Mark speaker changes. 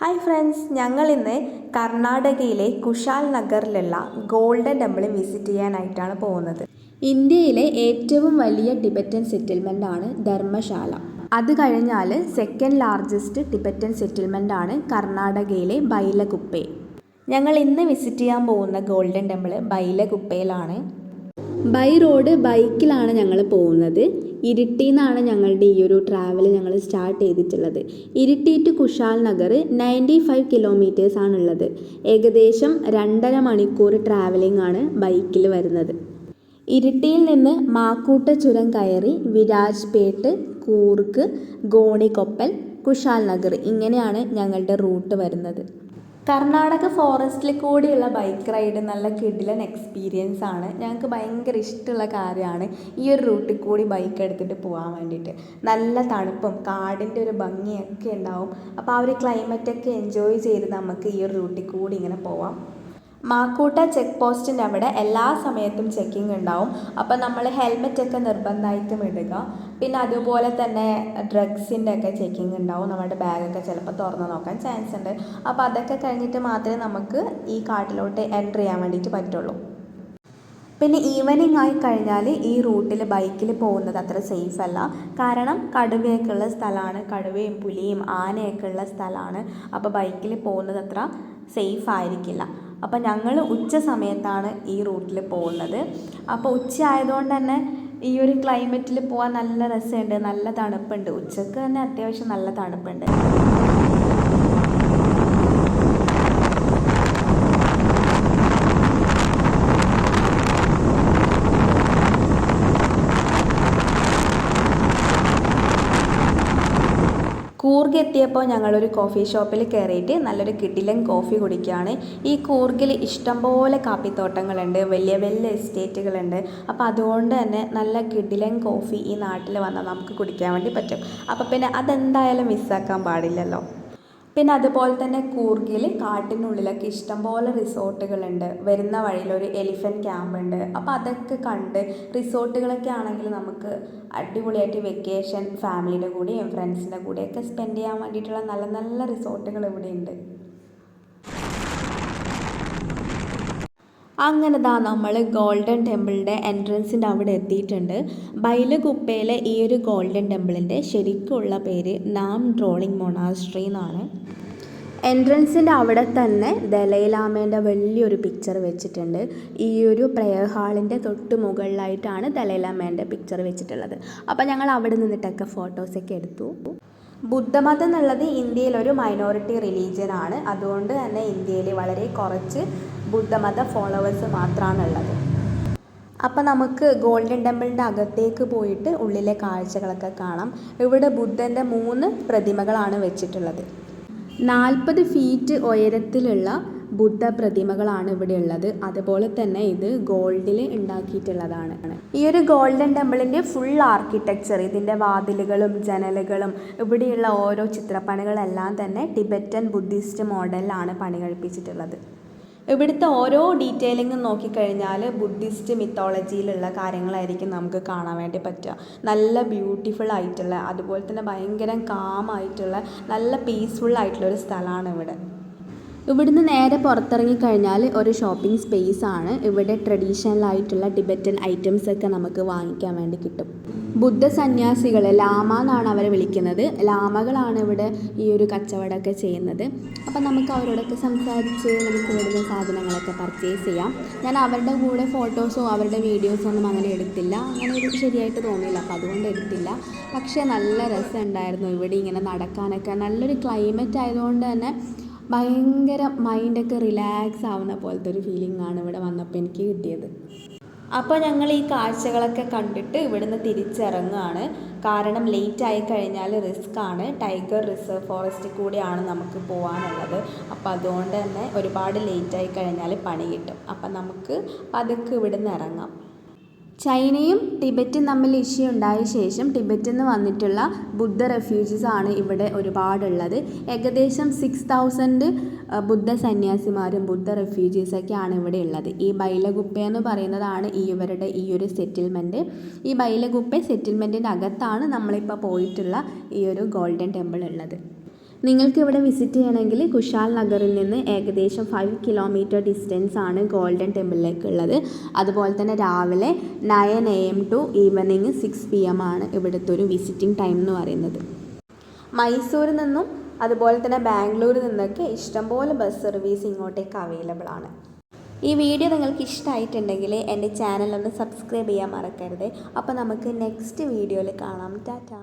Speaker 1: Hi friends, ഞങ്ങളിന്ന് കർണാടകയിലെ Kusal നഗറിലുള്ള golden temple visit ചെയ്യാനായിട്ടാണ് പോകുന്നത്. ഇന്ത്യയിലെ ഏറ്റവും വലിയ ടിബറ്റൻ സെറ്റിൽമെൻ്റ് ആണ് ധർമ്മശാല. അത് കഴിഞ്ഞാൽ സെക്കൻഡ് ലാർജസ്റ്റ് ടിബറ്റൻ സെറ്റിൽമെൻ്റ് ആണ് കർണാടകയിലെ ബൈലകുപ്പെ. ഞങ്ങൾ ഇന്ന് വിസിറ്റ് ചെയ്യാൻ പോകുന്ന ഗോൾഡൻ ടെമ്പിൾ ബൈലകുപ്പയിലാണ്. ബൈ റോഡ് ബൈക്കിലാണ് ഞങ്ങൾ പോകുന്നത്. ഇരിട്ടിയിൽ നിന്നാണ് ഞങ്ങളുടെ ഈ ഒരു ട്രാവൽ ഞങ്ങൾ സ്റ്റാർട്ട് ചെയ്തിട്ടുള്ളത്. ഇരിട്ടി ടു കുശാൽ നഗർ 95 കിലോമീറ്റേഴ്സ് ആണുള്ളത്. ഏകദേശം 2.5 മണിക്കൂർ ട്രാവലിംഗ് ആണ് ബൈക്കിൽ വരുന്നത്. ഇരിട്ടിയിൽ നിന്ന് മാക്കൂട്ട ചുരം കയറി വിരാജ്പേട്ട്, കൂർഗ്, ഗോണിക്കൊപ്പൽ, കുശാൽ നഗർ ഇങ്ങനെയാണ് ഞങ്ങളുടെ റൂട്ട് വരുന്നത്. കർണാടക ഫോറസ്റ്റിൽ കൂടിയുള്ള ബൈക്ക് റൈഡ് നല്ല കിടിലൻ എക്സ്പീരിയൻസ് ആണ്. ഞങ്ങൾക്ക് ഭയങ്കര ഇഷ്ടമുള്ള കാര്യമാണ് ഈ ഒരു റൂട്ടിൽ കൂടി ബൈക്ക് എടുത്തിട്ട് പോകാൻ വേണ്ടിയിട്ട്. നല്ല തണുപ്പും കാടിൻ്റെ ഒരു ഭംഗിയൊക്കെ ഉണ്ടാവും. അപ്പോൾ ആ ഒരു ക്ലൈമറ്റൊക്കെ എൻജോയ് ചെയ്ത് നമുക്ക് ഈ ഒരു റൂട്ടിൽ കൂടി ഇങ്ങനെ പോവാം. മാക്കൂട്ട ചെക്ക് പോസ്റ്റിൻ്റെ അവിടെ എല്ലാ സമയത്തും ചെക്കിംഗ് ഉണ്ടാവും. അപ്പോൾ നമ്മൾ ഹെൽമെറ്റൊക്കെ നിർബന്ധമായിട്ടും ഇടുക. പിന്നെ അതുപോലെ തന്നെ ഡ്രഗ്സിൻ്റെ ഒക്കെ ചെക്കിംഗ് ഉണ്ടാവും. നമ്മുടെ ബാഗൊക്കെ ചിലപ്പോൾ തുറന്ന് നോക്കാൻ ചാൻസ് ഉണ്ട്. അപ്പോൾ അതൊക്കെ കഴിഞ്ഞിട്ട് മാത്രമേ നമുക്ക് ഈ കാട്ടിലോട്ട് എൻ്റർ ചെയ്യാൻ വേണ്ടിയിട്ട് പറ്റുള്ളൂ. പിന്നെ ഈവനിങ് ആയി കഴിഞ്ഞാൽ ഈ റൂട്ടിൽ ബൈക്കിൽ പോകുന്നത് അത്ര സേഫ് അല്ല. കാരണം കടുവയൊക്കെ ഉള്ള സ്ഥലമാണ്. കടുവയും പുലിയും ആനയൊക്കെ ഉള്ള സ്ഥലമാണ്. അപ്പോൾ ബൈക്കിൽ പോകുന്നത് അത്ര സേഫ് ആയിരിക്കില്ല. അപ്പോൾ ഞങ്ങൾ ഉച്ച സമയത്താണ് ഈ റൂട്ടിൽ പോകുന്നത്. അപ്പോൾ ഉച്ച ആയതുകൊണ്ട് തന്നെ ഈ ഒരു ക്ലൈമറ്റിൽ പോകാൻ നല്ല രസമുണ്ട്, നല്ല തണുപ്പുണ്ട്. ഉച്ചക്ക് തന്നെ അത്യാവശ്യം നല്ല തണുപ്പുണ്ട്. കൂർഗ് എത്തിയപ്പോൾ ഞങ്ങളൊരു കോഫി ഷോപ്പിൽ കയറിയിട്ട് നല്ലൊരു കിടിലൻ കോഫി കുടിക്കുകയാണ്. ഈ കൂർഗിൽ ഇഷ്ടംപോലെ കാപ്പിത്തോട്ടങ്ങളുണ്ട്, വലിയ വലിയ എസ്റ്റേറ്റുകളുണ്ട്. അപ്പോൾ അതുകൊണ്ട് തന്നെ നല്ല കിടിലൻ കോഫി ഈ നാട്ടിൽ വന്നാൽ നമുക്ക് കുടിക്കാൻ വേണ്ടി പറ്റും. അപ്പോൾ പിന്നെ അതെന്തായാലും മിസ്സാക്കാൻ പാടില്ലല്ലോ. പിന്നെ അതുപോലെ തന്നെ കൂർഗിൽ കാട്ടിനുള്ളിലൊക്കെ ഇഷ്ടംപോലെ റിസോർട്ടുകളുണ്ട്. വരുന്ന വഴിയിൽ ഒരു എലിഫൻറ്റ് ക്യാമ്പ് ഉണ്ട്. അപ്പോൾ അതൊക്കെ കണ്ട് റിസോർട്ടുകളൊക്കെ ആണെങ്കിൽ നമുക്ക് അടിപൊളിയായിട്ട് വെക്കേഷൻ ഫാമിലിയുടെ കൂടെയും ഫ്രണ്ട്സിൻ്റെ കൂടെയൊക്കെ സ്പെൻഡ് ചെയ്യാൻ വേണ്ടിയിട്ടുള്ള നല്ല നല്ല റിസോർട്ടുകൾ ഇവിടെ ഉണ്ട്. അങ്ങനെ നമ്മൾ ഗോൾഡൻ ടെമ്പിളിൻ്റെ എൻട്രൻസിൻ്റെ അവിടെ എത്തിയിട്ടുണ്ട്. ബൈലകുപ്പയിലെ ഈ ഒരു ഗോൾഡൻ ടെമ്പിളിൻ്റെ ശരിക്കുള്ള പേര് നാം ഡ്രോളിംഗ് മൊണാസ്ട്രി എന്നാണ്. എൻട്രൻസിൻ്റെ അവിടെ തന്നെ ദലൈലാമേൻ്റെ വലിയൊരു പിക്ചർ വെച്ചിട്ടുണ്ട്. ഈ ഒരു പ്രെയർ ഹാളിൻ്റെ തൊട്ട് മുകളിലായിട്ടാണ് ദലൈലാമേൻ്റെ പിക്ചർ വെച്ചിട്ടുള്ളത്. അപ്പോൾ ഞങ്ങൾ അവിടെ നിന്നിട്ടൊക്കെ ഫോട്ടോസൊക്കെ എടുത്തു. ബുദ്ധമതം എന്നുള്ളത് ഇന്ത്യയിലൊരു മൈനോറിറ്റി റിലീജിയനാണ്. അതുകൊണ്ട് തന്നെ ഇന്ത്യയിൽ വളരെ കുറച്ച് ബുദ്ധമത ഫോളോവേഴ്സ് മാത്രമാണുള്ളത്. അപ്പോൾ നമുക്ക് ഗോൾഡൻ ടെമ്പിളിൻ്റെ അകത്തേക്ക് പോയിട്ട് ഉള്ളിലെ കാഴ്ചകളൊക്കെ കാണാം. ഇവിടെ ബുദ്ധൻ്റെ 3 പ്രതിമകളാണ് വെച്ചിട്ടുള്ളത്. 40 ഫീറ്റ് ഉയരത്തിലുള്ള ബുദ്ധ പ്രതിമകളാണ് ഇവിടെ ഉള്ളത്. അതുപോലെ തന്നെ ഇത് ഗോൾഡിൽ ഉണ്ടാക്കിയിട്ടുള്ളതാണ്. ഈ ഒരു ഗോൾഡൻ ടെമ്പിളിൻ്റെ ഫുൾ ആർക്കിടെക്ചർ, ഇതിൻ്റെ വാതിലുകളും ജനലുകളും ഇവിടെയുള്ള ഓരോ ചിത്രപ്പണികളെല്ലാം തന്നെ ടിബറ്റൻ ബുദ്ധിസ്റ്റ് മോഡലിലാണ് പണി കഴിപ്പിച്ചിട്ടുള്ളത്. ഇവിടുത്തെ ഓരോ ഡീറ്റെയിലിങ്ങും നോക്കിക്കഴിഞ്ഞാൽ ബുദ്ധിസ്റ്റ് മിത്തോളജിയിലുള്ള കാര്യങ്ങളായിരിക്കും നമുക്ക് കാണാൻ വേണ്ടി പറ്റുക. നല്ല ബ്യൂട്ടിഫുൾ ആയിട്ടുള്ള, അതുപോലെ തന്നെ ഭയങ്കര കാമായിട്ടുള്ള, നല്ല പീസ്ഫുൾ ആയിട്ടുള്ളൊരു സ്ഥലമാണ് ഇവിടെ. ഇവിടുന്ന് നേരെ പുറത്തിറങ്ങിക്കഴിഞ്ഞാൽ ഒരു ഷോപ്പിംഗ് സ്പേസ് ആണ്. ഇവിടെ ട്രഡീഷണൽ ആയിട്ടുള്ള ടിബറ്റൻ ഐറ്റംസ് ഒക്കെ നമുക്ക് വാങ്ങിക്കാൻ വേണ്ടി കിട്ടും. ബുദ്ധ സന്യാസികൾ, ലാമ എന്നാണ് അവരെ വിളിക്കുന്നത്. ലാമകളാണ് ഇവിടെ ഈ ഒരു കച്ചവടമൊക്കെ ചെയ്യുന്നത്. അപ്പം നമുക്ക് അവരോടൊക്കെ സംസാരിച്ച് നമുക്ക് ഇവിടുന്ന് സാധനങ്ങളൊക്കെ പർച്ചേസ് ചെയ്യാം. ഞാൻ അവരുടെ കൂടെ ഫോട്ടോസോ അവരുടെ വീഡിയോസോ ഒന്നും അങ്ങനെ എടുത്തില്ല. അങ്ങനെ ഒരു ശരിയായിട്ട് തോന്നിയില്ല, അപ്പോൾ അതുകൊണ്ട് എടുത്തില്ല. പക്ഷേ നല്ല രസമുണ്ടായിരുന്നു ഇവിടെ ഇങ്ങനെ നടക്കാനൊക്കെ. നല്ലൊരു ക്ലൈമറ്റ് ആയതുകൊണ്ട് തന്നെ ഭയങ്കര മൈൻഡൊക്കെ റിലാക്സ് ആവുന്ന പോലത്തെ ഒരു ഫീലിംഗ് ആണ് ഇവിടെ വന്നപ്പോൾ എനിക്ക് കിട്ടിയത്. അപ്പോൾ ഞങ്ങൾ ഈ കാഴ്ചകളൊക്കെ കണ്ടിട്ട് ഇവിടുന്ന് തിരിച്ചിറങ്ങുകയാണ്. കാരണം ലേറ്റ് ആയി കഴിഞ്ഞാൽ റിസ്ക് ആണ്. ടൈഗർ റിസർവ് ഫോറസ്റ്റിൽ കൂടിയാണ് നമുക്ക് പോകാനുള്ളത്. അപ്പോൾ അതുകൊണ്ട് തന്നെ ഒരുപാട് ലേറ്റ് ആയി കഴിഞ്ഞാൽ പണി കിട്ടും. അപ്പം നമുക്ക് പതുക്കെ ഇവിടുന്ന് ഇറങ്ങാം. ചൈനയും ടിബറ്റും തമ്മിൽ ഇഷ്യൂ ഉണ്ടായ ശേഷം ടിബറ്റിൽ നിന്ന് വന്നിട്ടുള്ള ബുദ്ധ റെഫ്യൂജീസ് ആണ് ഇവിടെ ഒരുപാടുള്ളത്. ഏകദേശം 6000 ബുദ്ധ സന്യാസിമാരും ബുദ്ധ റെഫ്യൂജീസൊക്കെയാണ് ഇവിടെ ഉള്ളത്. ഈ ബൈലകുപ്പ എന്ന് പറയുന്നതാണ് ഇവരുടെ ഈ ഒരു സെറ്റിൽമെൻറ്റ്. ഈ ബൈലകുപ്പ സെറ്റിൽമെൻറ്റിൻ്റെ അകത്താണ് നമ്മളിപ്പോൾ പോയിട്ടുള്ള ഈ ഒരു ഗോൾഡൻ ടെമ്പിൾ ഉള്ളത്. നിങ്ങൾക്ക് ഇവിടെ വിസിറ്റ് ചെയ്യണമെങ്കിൽ കുശാൽ നഗറിൽ നിന്ന് ഏകദേശം 5 കിലോമീറ്റർ ഡിസ്റ്റൻസ് ആണ് ഗോൾഡൻ ടെമ്പിളിലേക്ക് ഉള്ളത്. അതുപോലെ തന്നെ രാവിലെ 9 AM ടു ഈവനിങ് 6 PM ആണ് ഇവിടുത്തെ ഒരു വിസിറ്റിംഗ് ടൈം എന്ന് പറയുന്നത്. മൈസൂരിൽ നിന്നും അതുപോലെ തന്നെ ബാംഗ്ലൂരിൽ നിന്നൊക്കെ ഇഷ്ടംപോലെ ബസ് സർവീസ് ഇങ്ങോട്ടേക്ക് അവൈലബിൾ ആണ്. ഈ വീഡിയോ നിങ്ങൾക്ക് ഇഷ്ടമായിട്ടുണ്ടെങ്കിൽ എൻ്റെ ചാനൽ ഒന്ന് സബ്സ്ക്രൈബ് ചെയ്യാൻ മറക്കരുത്. അപ്പോൾ നമുക്ക് നെക്സ്റ്റ് വീഡിയോയിൽ കാണാം. ടാറ്റാ.